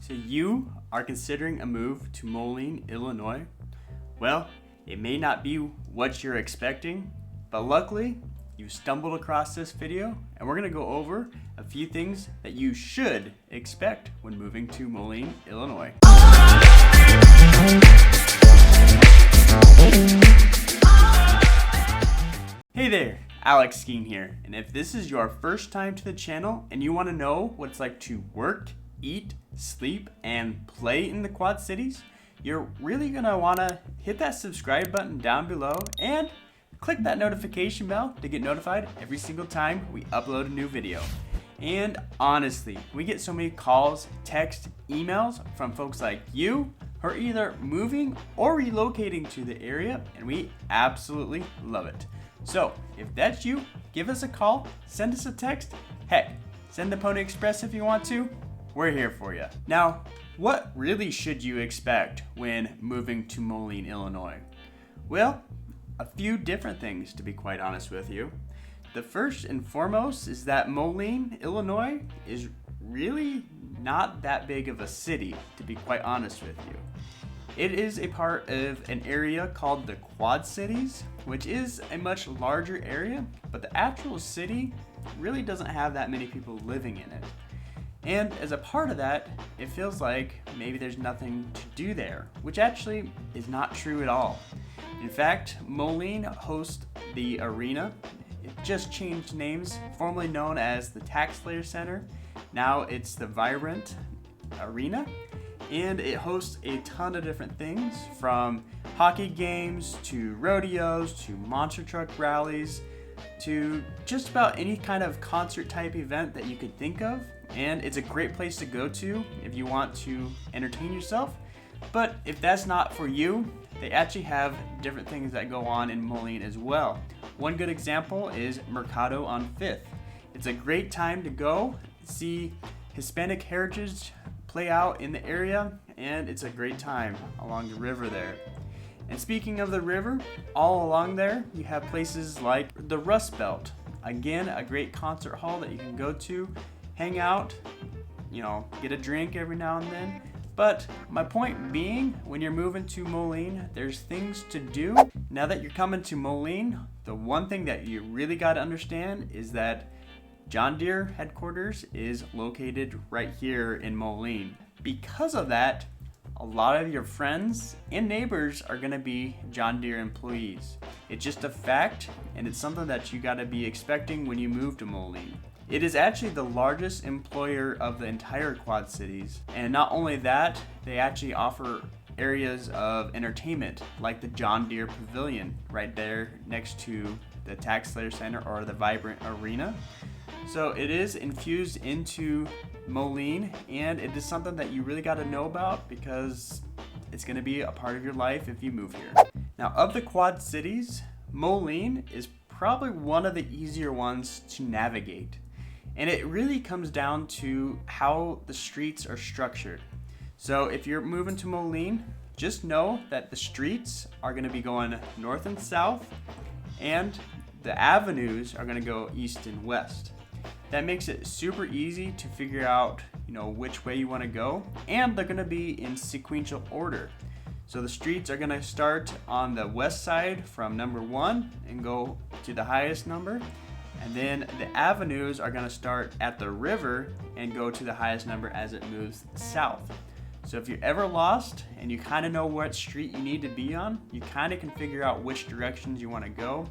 So you are considering a move to Moline, Illinois? Well, it may not be what you're expecting, but luckily you stumbled across this video and we're going to go over a few things that you should expect when moving to Moline, Illinois. Hey there, Alex Skeen here, and if this is your first time to the channel and you want to know what it's like to work, eat, sleep, and play in the Quad Cities, you're really going to want to hit that subscribe button down below and click that notification bell to get notified every single time we upload a new video. And honestly, we get so many calls, texts, emails from folks like you who are either moving or relocating to the area, and we absolutely love it. So if that's you, give us a call, send us a text, heck, send the Pony Express if you want to. We're here for you. Now, what really should you expect when moving to Moline, Illinois? Well, a few different things, to be quite honest with you. The first and foremost is that Moline, Illinois is really not that big of a city, to be quite honest with you. It is a part of an area called the Quad Cities, which is a much larger area, but the actual city really doesn't have that many people living in it. And as a part of that, it feels like maybe there's nothing to do there, which actually is not true at all. In fact, Moline hosts the arena. It just changed names, formerly known as the TaxSlayer Center. Now it's the Vibrant Arena, and it hosts a ton of different things from hockey games to rodeos to monster truck rallies to just about any kind of concert type event that you could think of. And it's a great place to go to if you want to entertain yourself. But if that's not for you, they actually have different things that go on in Moline as well. One good example is Mercado on 5th. It's a great time to go see Hispanic heritage play out in the area, and it's a great time along the river there. And speaking of the river, all along there you have places like the Rust Belt. Again, a great concert hall that you can go to, hang out, get a drink every now and then. But my point being, when you're moving to Moline, there's things to do. Now that you're coming to Moline, the one thing that you really got to understand is that John Deere headquarters is located right here in Moline. Because of that, a lot of your friends and neighbors are going to be John Deere employees. It's just a fact, and it's something that you got to be expecting when you move to Moline. It is actually the largest employer of the entire Quad Cities, and not only that, they actually offer areas of entertainment like the John Deere Pavilion right there next to the TaxSlayer Center or the Vibrant Arena. So it is infused into Moline, and it is something that you really got to know about because it's going to be a part of your life if you move here. Now, of the Quad Cities, Moline is probably one of the easier ones to navigate. And it really comes down to how the streets are structured. So if you're moving to Moline, just know that the streets are going to be going north and south, and the avenues are going to go east and west. That makes it super easy to figure out, which way you want to go, and they're going to be in sequential order. So the streets are going to start on the west side from number 1 and go to the highest number. And then the avenues are going to start at the river and go to the highest number as it moves south. So if you're ever lost and you kind of know what street you need to be on, you kind of can figure out which directions you want to go.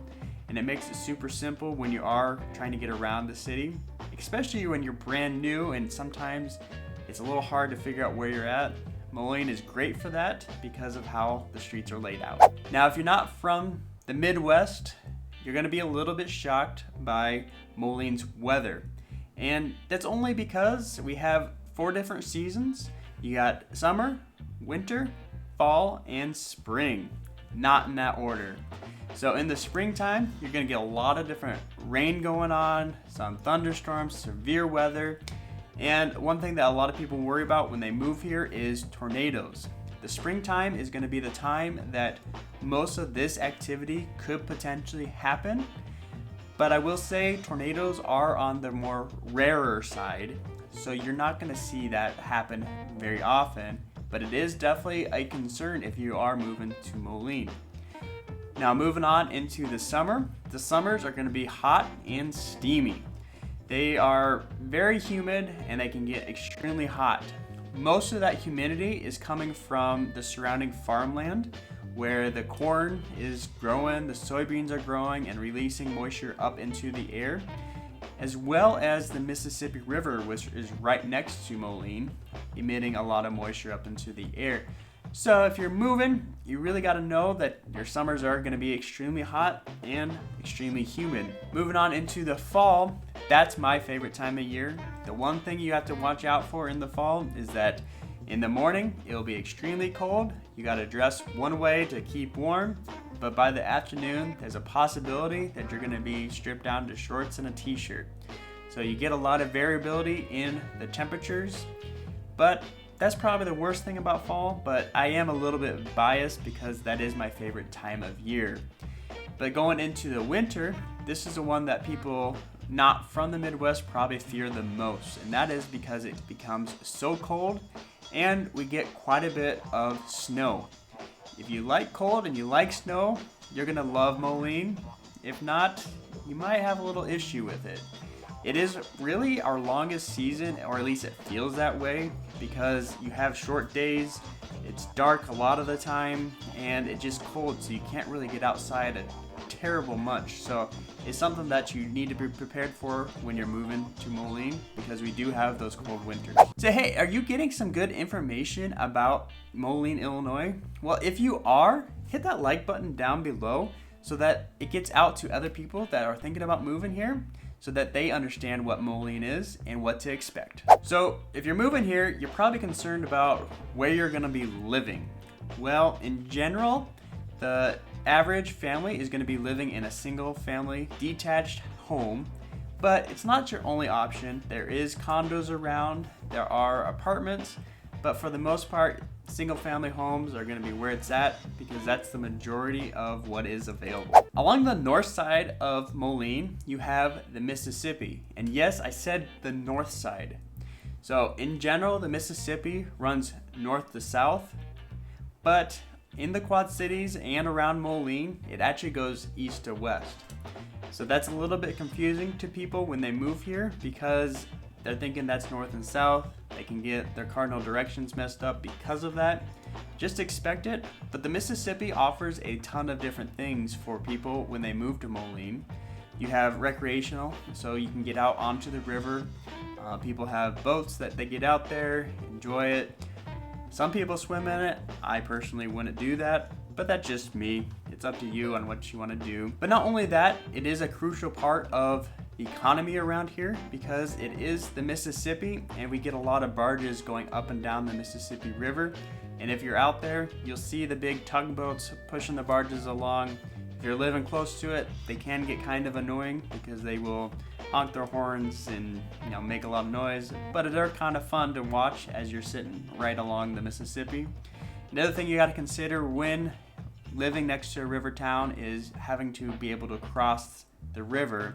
And it makes it super simple when you are trying to get around the city, especially when you're brand new and sometimes it's a little hard to figure out where you're at. Moline is great for that because of how the streets are laid out. Now, if you're not from the Midwest, you're going to be a little bit shocked by Moline's weather. And that's only because we have 4 different seasons. You got summer, winter, fall, and spring. Not in that order. So in the springtime, you're going to get a lot of different rain going on, some thunderstorms, severe weather. And one thing that a lot of people worry about when they move here is tornadoes. The springtime is going to be the time that most of this activity could potentially happen. But I will say tornadoes are on the more rarer side so you're not going to see that happen very often, but it is definitely a concern if you are moving to Moline. Now moving on into the summer, the summers are going to be hot and steamy. They are very humid and they can get extremely hot. Most of that humidity is coming from the surrounding farmland where the corn is growing, the soybeans are growing and releasing moisture up into the air, as well as the Mississippi River, which is right next to Moline, emitting a lot of moisture up into the air. So if you're moving, you really got to know that your summers are going to be extremely hot and extremely humid. Moving on into the fall, that's my favorite time of year. The one thing you have to watch out for in the fall is that in the morning, it'll be extremely cold. You got to dress one way to keep warm, but by the afternoon, there's a possibility that you're going to be stripped down to shorts and a t-shirt. So you get a lot of variability in the temperatures, but that's probably the worst thing about fall, but I am a little bit biased because that is my favorite time of year. But going into the winter, this is the one that people not from the Midwest probably fear the most, and that is because it becomes so cold and we get quite a bit of snow. If you like cold and you like snow, you're gonna love Moline. If not, you might have a little issue with it. It is really our longest season, or at least it feels that way, because you have short days, it's dark a lot of the time, and it's just cold, so you can't really get outside a terrible much. So it's something that you need to be prepared for when you're moving to Moline, because we do have those cold winters. So hey, are you getting some good information about Moline, Illinois? Well, if you are, hit that like button down below so that it gets out to other people that are thinking about moving here, so that they understand what Moline is and what to expect. So if you're moving here, you're probably concerned about where you're gonna be living. Well, in general, the average family is gonna be living in a single family detached home, but it's not your only option. There is condos around, there are apartments, but for the most part, single family homes are going to be where it's at because that's the majority of what is available. Along the north side of Moline, you have the Mississippi. And yes, I said the north side. So in general, the Mississippi runs north to south, but in the Quad Cities and around Moline, it actually goes east to west. So that's a little bit confusing to people when they move here because they're thinking that's north and south. They can get their cardinal directions messed up because of that. Just expect it. But the Mississippi offers a ton of different things for people when they move to Moline. You have recreational, so you can get out onto the river. People have boats that they get out there, enjoy it. Some people swim in it. I personally wouldn't do that, but that's just me. It's up to you on what you want to do. But not only that, it is a crucial part of economy around here because it is the Mississippi and we get a lot of barges going up and down the Mississippi River, and if you're out there you'll see the big tugboats pushing the barges along. If you're living close to it, they can get kind of annoying because they will honk their horns and make a lot of noise, but they're kind of fun to watch as you're sitting right along the Mississippi. Another thing you got to consider when living next to a river town is having to be able to cross the river,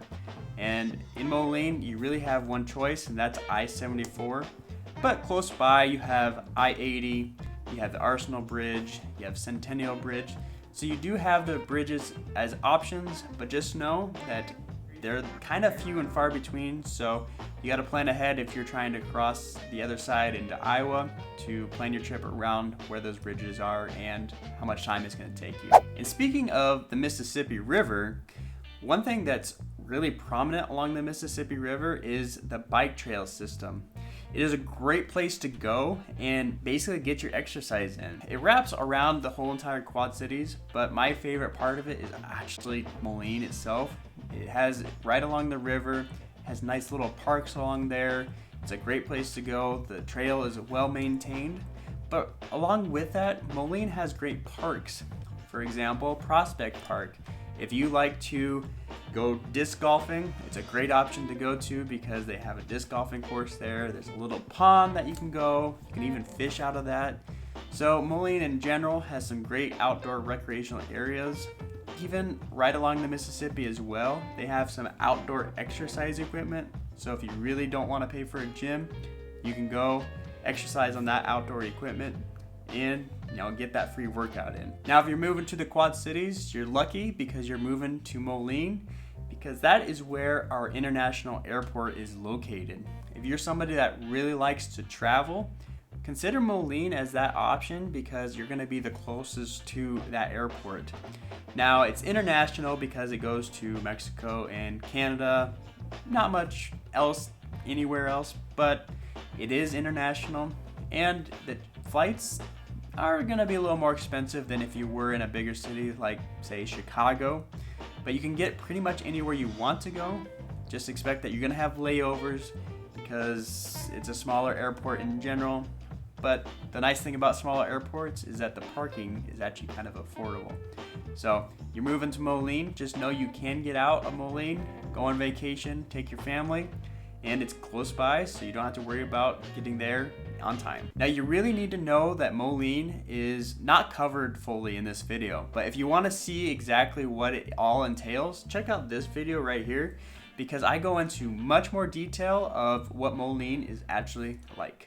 and in Moline you really have one choice, and that's I-74, but close by you have I-80, you have the Arsenal Bridge, you have Centennial Bridge, so you do have the bridges as options, but just know that they're kind of few and far between, so you got to plan ahead if you're trying to cross the other side into Iowa to plan your trip around where those bridges are and how much time it's going to take you. And speaking of the Mississippi River, one thing that's really prominent along the Mississippi River is the bike trail system. It is a great place to go and basically get your exercise in. It wraps around the whole entire Quad Cities, but my favorite part of it is actually Moline itself. It has right along the river, has nice little parks along there. It's a great place to go. The trail is well maintained, but along with that, Moline has great parks. For example, Prospect Park. If you like to go disc golfing, it's a great option to go to because they have a disc golfing course there. There's a little pond that you can go. You can even fish out of that. So Moline in general has some great outdoor recreational areas. Even right along the Mississippi as well, they have some outdoor exercise equipment So if you really don't want to pay for a gym, you can go exercise on that outdoor equipment and get that free workout in. Now if you're moving to the Quad Cities, you're lucky because you're moving to Moline, because that is where our international airport is located. If you're somebody that really likes to travel, consider Moline as that option because you're going to be the closest to that airport. Now it's international because it goes to Mexico and Canada, not much else anywhere else, but it is international, and the flights are going to be a little more expensive than if you were in a bigger city like say Chicago, but you can get pretty much anywhere you want to go. Just expect that you're going to have layovers because it's a smaller airport in general. But the nice thing about smaller airports is that the parking is actually kind of affordable. So you're moving to Moline, just know you can get out of Moline, go on vacation, take your family, and it's close by, so you don't have to worry about getting there on time. Now you really need to know that Moline is not covered fully in this video, but if you want to see exactly what it all entails, check out this video right here because I go into much more detail of what Moline is actually like.